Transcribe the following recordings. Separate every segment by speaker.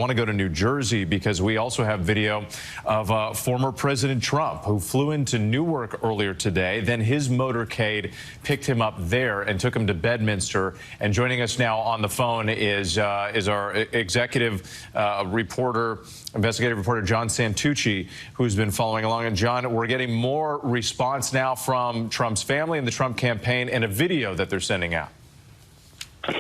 Speaker 1: I want to go to New Jersey because we also have video of former President Trump, who flew into Newark earlier today. Then his motorcade picked him up there and took him to Bedminster. And joining us now on the phone is our executive investigative reporter, John Santucci, who's been following along. And John, we're getting more response now from Trump's family and the Trump campaign and a video that they're sending out.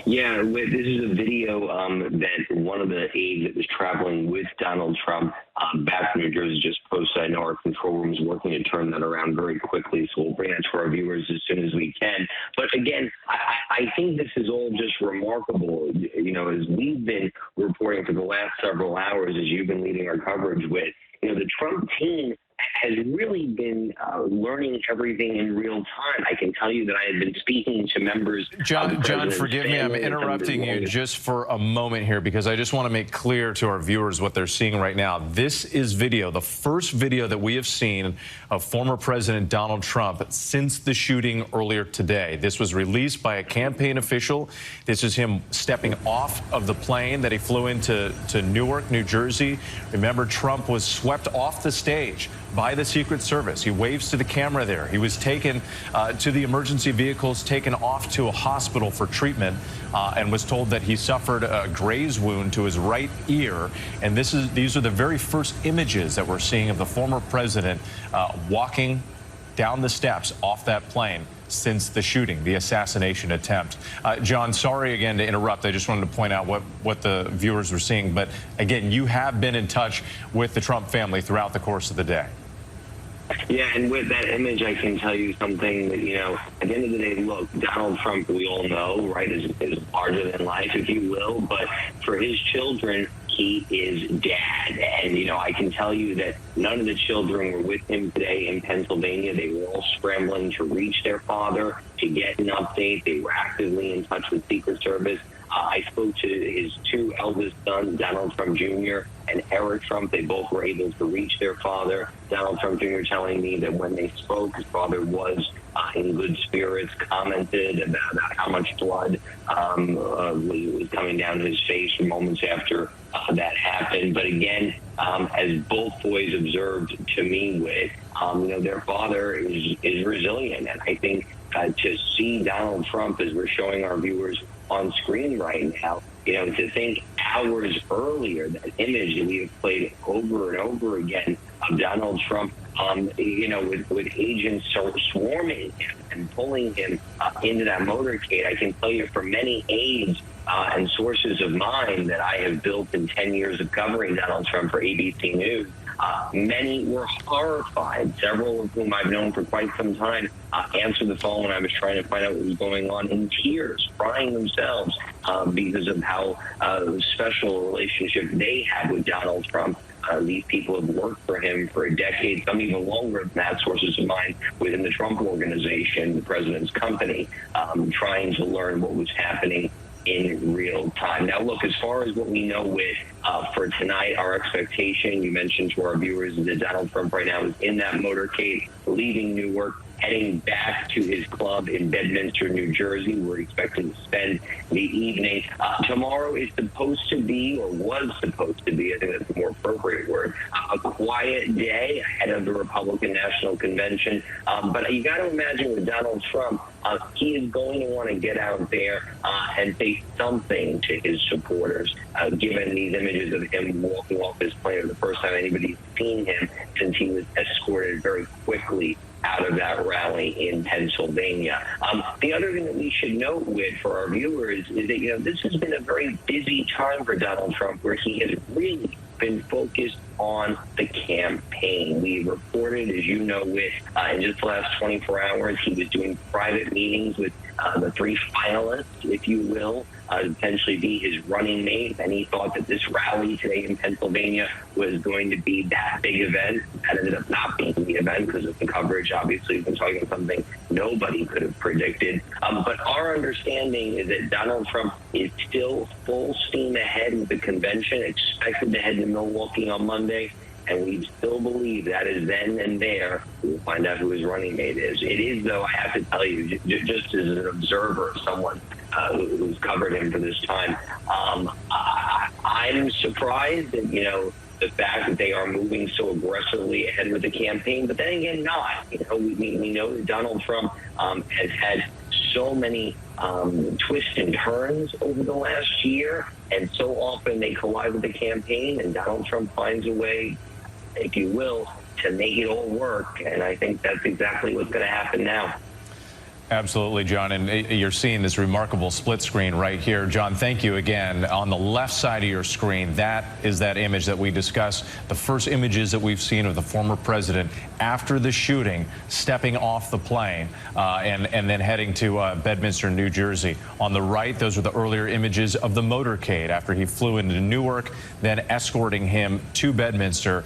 Speaker 2: Yeah, this is a video that one of the aides that was traveling with Donald Trump back from New Jersey just posted. I know our control room is working to turn that around very quickly, so we'll bring that to our viewers as soon as we can. But again, I think this is all just remarkable. You know, as we've been reporting for the last several hours, as you've been leading our coverage with, you know, the Trump team has really been learning everything in real time. I can tell you that I have been speaking to members.
Speaker 1: John, forgive me, I'm interrupting you just for a moment here because I just want to make clear to our viewers what they're seeing right now. This is video, the first video that we have seen of former President Donald Trump since the shooting earlier today. This was released by a campaign official. This is him stepping off of the plane that he flew into Newark, New Jersey. Remember, Trump was swept off the stage by the Secret Service. He waves to the camera there. He was taken to the emergency vehicles, taken off to a hospital for treatment, and was told that he suffered a graze wound to his right ear. And these are the very first images that we're seeing of the former president walking down the steps off that plane since the shooting, the assassination attempt. John, sorry again to interrupt. I just wanted to point out what the viewers were seeing. But again, you have been in touch with the Trump family throughout the course of the day.
Speaker 2: Yeah, and with that image, I can tell you something that, you know, at the end of the day, look, Donald Trump, we all know, right, is larger than life, if you will. But for his children, he is dad. And, you know, I can tell you that none of the children were with him today in Pennsylvania. They were all scrambling to reach their father, to get an update. They were actively in touch with Secret Service. I spoke to his two eldest sons, Donald Trump Jr. and Eric Trump. They both were able to reach their father. Donald Trump Jr. telling me that when they spoke, his father was in good spirits, commented about how much blood was coming down his face moments after that happened. But again, as both boys observed to me with, you know, their father is resilient. And I think to see Donald Trump, as we're showing our viewers on screen right now, you know, to think hours earlier, that image that we have played over and over again of Donald Trump, you know, with agents swarming him and pulling him into that motorcade. I can tell you from many aides and sources of mine that I have built in 10 years of covering Donald Trump for ABC News, many were horrified, several of whom I've known for quite some time, answered the phone when I was trying to find out what was going on in tears, crying themselves because of how special a relationship they had with Donald Trump. These people have worked for him for a decade, some even longer than that, sources of mine within the Trump organization, the president's company, trying to learn what was happening in real time. Now, look, as far as what we know with for tonight, our expectation, you mentioned to our viewers, that Donald Trump right now is in that motorcade, leaving Newark, heading back to his club in Bedminster, New Jersey. We're expecting to spend the evening. Tomorrow is supposed to be, or was supposed to be, I think that's a more appropriate word, a quiet day ahead of the Republican National Convention. But you got to imagine with Donald Trump, he is going to want to get out there and say something to his supporters, given these images of him walking off his plane for the first time anybody's seen him since he was escorted very quickly out of that rally in Pennsylvania. The other thing that we should note with for our viewers is that, you know, this has been a very busy time for Donald Trump, where he has really been focused on the campaign. We reported, as you know, with in just the last 24 hours, he was doing private meetings with the three finalists, if you will, potentially be his running mate. And he thought that this rally today in Pennsylvania was going to be that big event. That ended up not being the event because of the coverage. Obviously, we've been talking about something nobody could have predicted. But our understanding is that Donald Trump is still full steam ahead with the convention, expected to head to Milwaukee on Monday. And we still believe that is then and there we'll find out who his running mate is. It is, though, I have to tell you, just as an observer, someone who's covered him for this time. I'm surprised that, the fact that they are moving so aggressively ahead with the campaign, but then again, not. We know that Donald Trump has had so many twists and turns over the last year, and so often they collide with the campaign, and Donald Trump finds a way, if you will, to make it all work. And I think that's exactly what's going to happen now.
Speaker 1: Absolutely, John, and you're seeing this remarkable split screen right here. John, thank you again. On the left side of your screen, that is that image that we discussed, the first images that we've seen of the former president after the shooting, stepping off the plane and then heading to Bedminster, New Jersey. On the right, those are the earlier images of the motorcade after he flew into Newark, then escorting him to Bedminster.